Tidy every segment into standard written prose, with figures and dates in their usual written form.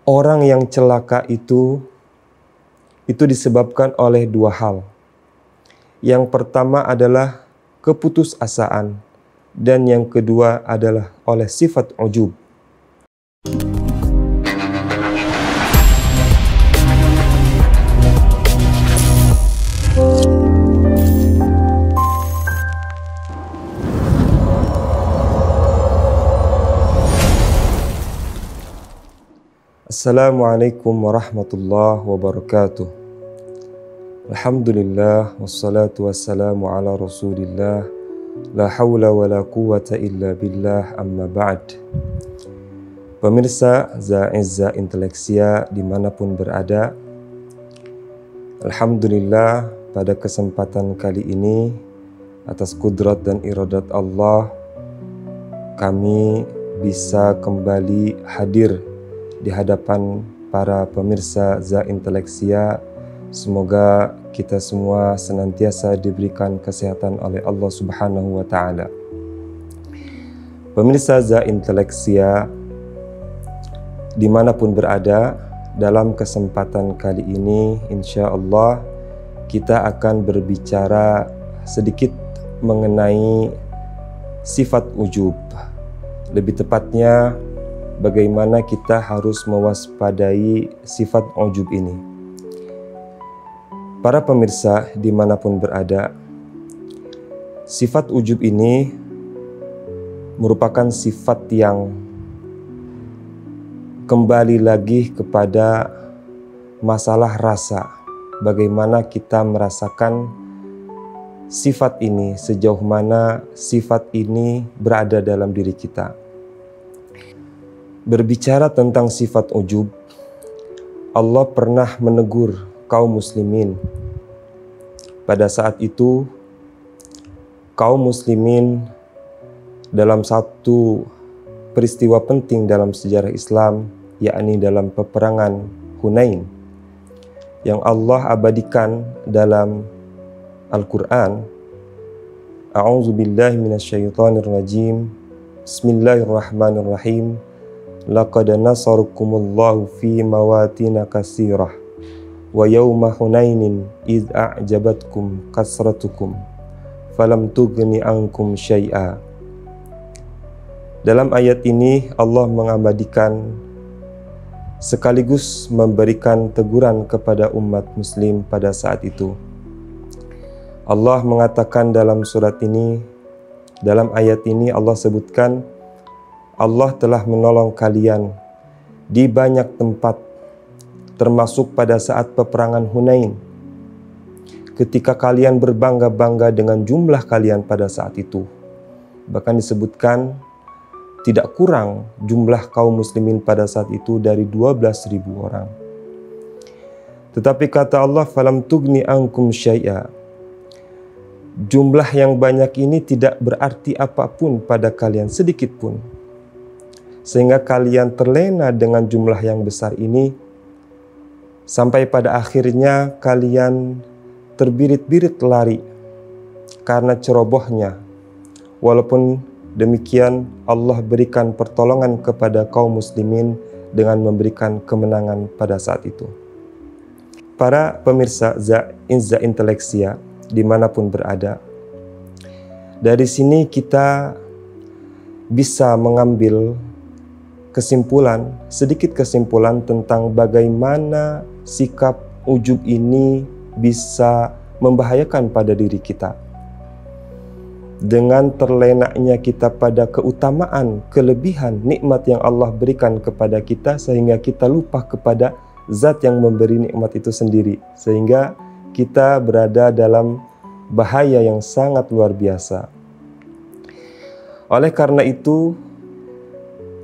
orang yang celaka itu disebabkan oleh dua hal. Yang pertama adalah keputusasaan, dan yang kedua adalah oleh sifat ujub. Assalamualaikum warahmatullahi wabarakatuh. Alhamdulillah, wassalatu wassalamu ala rasulillah, la hawla wa la quwata illa billah, amma ba'd. Pemirsa Za Inteleksia dimanapun berada, Alhamdulillah pada kesempatan kali ini atas kudrat dan iradat Allah, kami bisa kembali hadir di hadapan para pemirsa Za Inteleksia. Semoga kita semua senantiasa diberikan kesehatan oleh Allah Subhanahu wa Ta'ala. Pemirsa Za Inteleksia dimanapun berada, dalam kesempatan kali ini insya Allah kita akan berbicara sedikit mengenai sifat ujub. Lebih tepatnya, bagaimana kita harus mewaspadai sifat ujub ini. Para pemirsa dimanapun berada, sifat ujub ini merupakan sifat yang kembali lagi kepada masalah rasa. Bagaimana kita merasakan sifat ini, sejauh mana sifat ini berada dalam diri kita. Berbicara tentang sifat ujub, Allah pernah menegur kaum muslimin. Pada saat itu, kaum muslimin dalam satu peristiwa penting dalam sejarah Islam, yakni dalam peperangan Hunain, yang Allah abadikan dalam Al-Quran. A'udzubillahi minasyaitonirrajim. Bismillahirrahmanirrahim. Laqad nasarukumullahu fi mawatina katsirah wa yawma hunainin id a'jabatkum kasratukum falam tughni ankum syai'a. Dalam ayat ini Allah mengabadikan sekaligus memberikan teguran kepada umat muslim pada saat itu. Allah mengatakan dalam surat ini, dalam ayat ini Allah sebutkan, Allah telah menolong kalian di banyak tempat, termasuk pada saat peperangan Hunain, ketika kalian berbangga-bangga dengan jumlah kalian pada saat itu. Bahkan disebutkan tidak kurang jumlah kaum muslimin pada saat itu dari 12.000 orang. Tetapi kata Allah, falam tugni ankum syai'a. Jumlah yang banyak ini tidak berarti apapun pada kalian, sedikit pun. Sehingga kalian terlena dengan jumlah yang besar ini, sampai pada akhirnya kalian terbirit-birit lari karena cerobohnya. Walaupun demikian, Allah berikan pertolongan kepada kaum muslimin dengan memberikan kemenangan pada saat itu. Para pemirsa Za Inteleksia dimanapun berada, dari sini kita bisa mengambil sedikit kesimpulan tentang bagaimana sikap ujub ini bisa membahayakan pada diri kita. Dengan terlenaknya kita pada keutamaan, kelebihan, nikmat yang Allah berikan kepada kita, sehingga kita lupa kepada zat yang memberi nikmat itu sendiri, sehingga kita berada dalam bahaya yang sangat luar biasa. Oleh karena itu,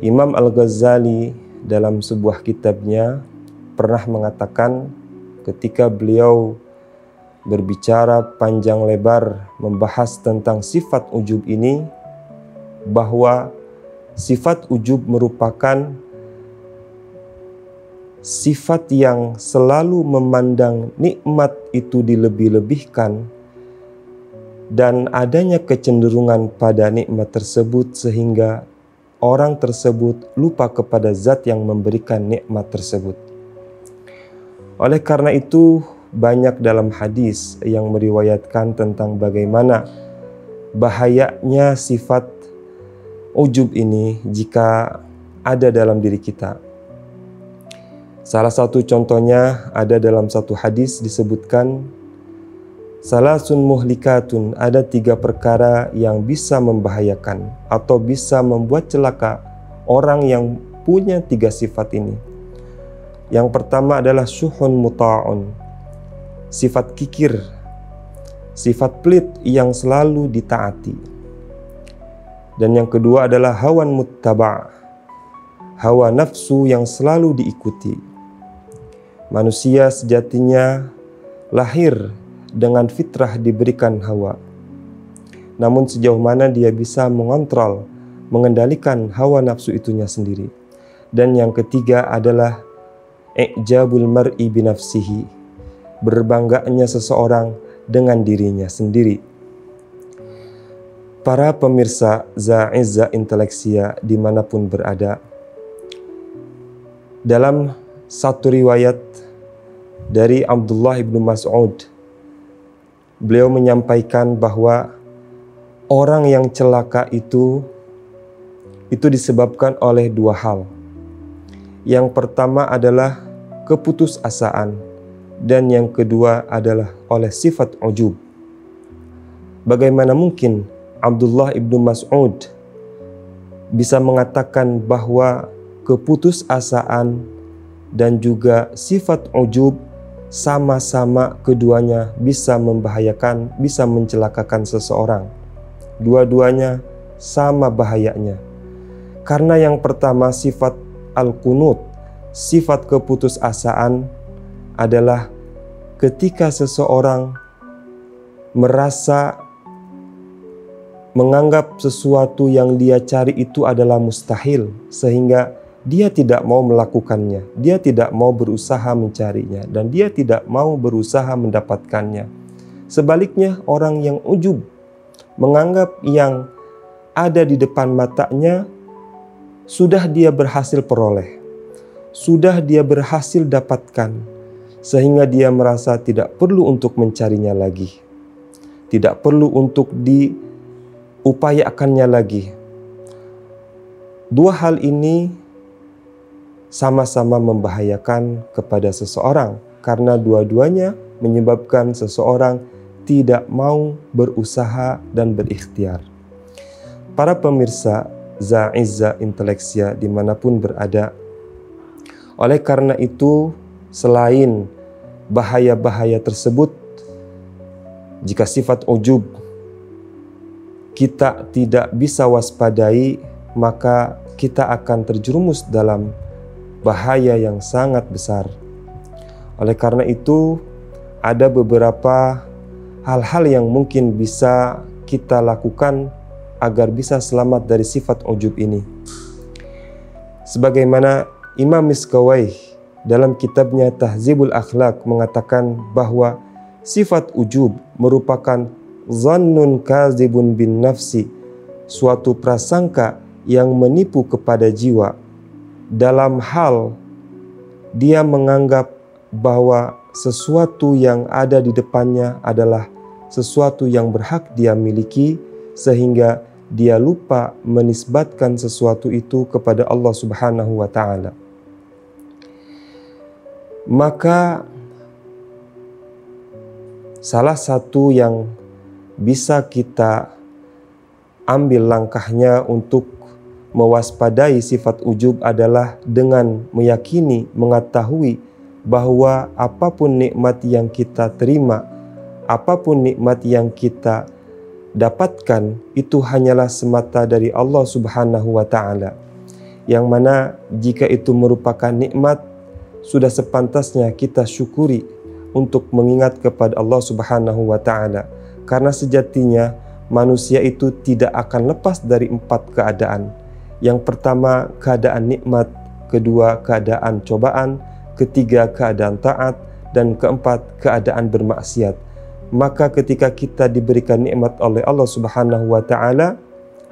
Imam Al-Ghazali dalam sebuah kitabnya pernah mengatakan, ketika beliau berbicara panjang lebar membahas tentang sifat ujub ini, bahwa sifat ujub merupakan sifat yang selalu memandang nikmat itu dilebih-lebihkan, dan adanya kecenderungan pada nikmat tersebut sehingga orang tersebut lupa kepada zat yang memberikan nikmat tersebut. Oleh karena itu, banyak dalam hadis yang meriwayatkan tentang bagaimana bahayanya sifat ujub ini jika ada dalam diri kita. Salah satu contohnya ada dalam satu hadis disebutkan, salasun muhlikatun, ada 3 perkara yang bisa membahayakan atau bisa membuat celaka orang yang punya 3 sifat ini. Yang pertama adalah syuhun muta'un, sifat kikir, sifat pelit yang selalu ditaati. Dan yang kedua adalah hawan muttaba', hawa nafsu yang selalu diikuti. Manusia sejatinya lahir dengan fitrah diberikan hawa. Namun sejauh mana dia bisa mengontrol, mengendalikan hawa nafsu itunya sendiri. Dan yang ketiga adalah i'jabul mar'i binafsihi, berbangganya seseorang dengan dirinya sendiri. Para pemirsa Za'izza Inteleksia dimanapun berada, dalam satu riwayat dari Abdullah ibnu Mas'ud, beliau menyampaikan bahwa orang yang celaka itu disebabkan oleh 2 hal. Yang pertama adalah keputusasaan, dan yang kedua adalah oleh sifat ujub. Bagaimana mungkin Abdullah ibnu Mas'ud bisa mengatakan bahwa keputusasaan dan juga sifat ujub sama-sama keduanya bisa membahayakan, bisa mencelakakan seseorang. Dua-duanya sama bahayanya. Karena yang pertama sifat al-qunut, sifat keputusasaan adalah ketika seseorang merasa menganggap sesuatu yang dia cari itu adalah mustahil, sehingga dia tidak mau melakukannya, dia tidak mau berusaha mencarinya, dan dia tidak mau berusaha mendapatkannya. Sebaliknya, orang yang ujub menganggap yang ada di depan matanya sudah dia berhasil peroleh, sudah dia berhasil dapatkan, sehingga dia merasa tidak perlu untuk mencarinya lagi, tidak perlu untuk diupayakannya lagi. 2 hal ini sama-sama membahayakan kepada seseorang, karena dua-duanya menyebabkan seseorang tidak mau berusaha dan berikhtiar. Para pemirsa Za'izza Inteleksia dimanapun berada, oleh karena itu, selain bahaya-bahaya tersebut, jika sifat ujub kita tidak bisa waspadai, maka kita akan terjerumus dalam bahaya yang sangat besar. Oleh karena itu, ada beberapa hal-hal yang mungkin bisa kita lakukan agar bisa selamat dari sifat ujub ini. Sebagaimana Imam Miskawayh dalam kitabnya Tahzibul Akhlaq mengatakan bahwa sifat ujub merupakan zannun kazibun bin nafsi, suatu prasangka yang menipu kepada jiwa, dalam hal dia menganggap bahwa sesuatu yang ada di depannya adalah sesuatu yang berhak dia miliki, sehingga dia lupa menisbatkan sesuatu itu kepada Allah Subhanahu wa Ta'ala. Maka salah satu yang bisa kita ambil langkahnya untuk mewaspadai sifat ujub adalah dengan meyakini, mengetahui bahwa apapun nikmat yang kita terima, apapun nikmat yang kita dapatkan, itu hanyalah semata dari Allah Subhanahu wa Ta'ala. Yang mana jika itu merupakan nikmat, sudah sepantasnya kita syukuri untuk mengingat kepada Allah Subhanahu wa Ta'ala. Karena sejatinya manusia itu tidak akan lepas dari 4 keadaan. Yang pertama keadaan nikmat, kedua keadaan cobaan, ketiga keadaan taat, dan keempat keadaan bermaksiat. Maka ketika kita diberikan nikmat oleh Allah Subhanahu wa Ta'ala,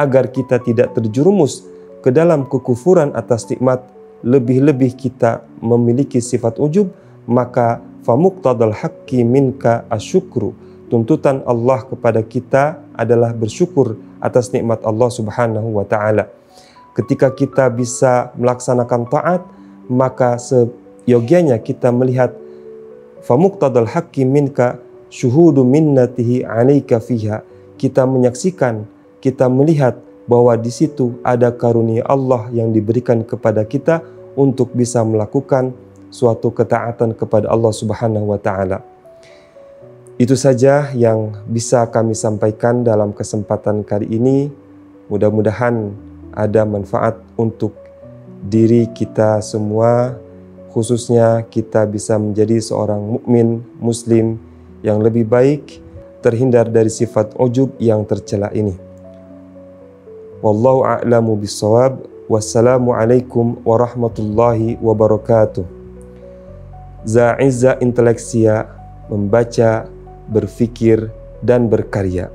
agar kita tidak terjerumus ke dalam kekufuran atas nikmat, lebih-lebih kita memiliki sifat ujub, maka famuqtadal haqqi minka asyukru. Tuntutan Allah kepada kita adalah bersyukur atas nikmat Allah Subhanahu wa taala. Ketika kita bisa melaksanakan taat, maka seyogianya kita melihat famuqtadal haqqi minka syuhudu minnatihi 'alaika fiha. Kita menyaksikan, kita melihat bahwa di situ ada karunia Allah yang diberikan kepada kita untuk bisa melakukan suatu ketaatan kepada Allah Subhanahu wa taala. Itu saja yang bisa kami sampaikan dalam kesempatan kali ini. Mudah-mudahan ada manfaat untuk diri kita semua, khususnya kita bisa menjadi seorang mukmin muslim yang lebih baik, terhindar dari sifat ujub yang tercela ini. Wallahu a'lamu bissawab. Wassalamualaikum warahmatullahi wabarakatuh. Za'izza inteleksia, membaca, berfikir, dan berkarya.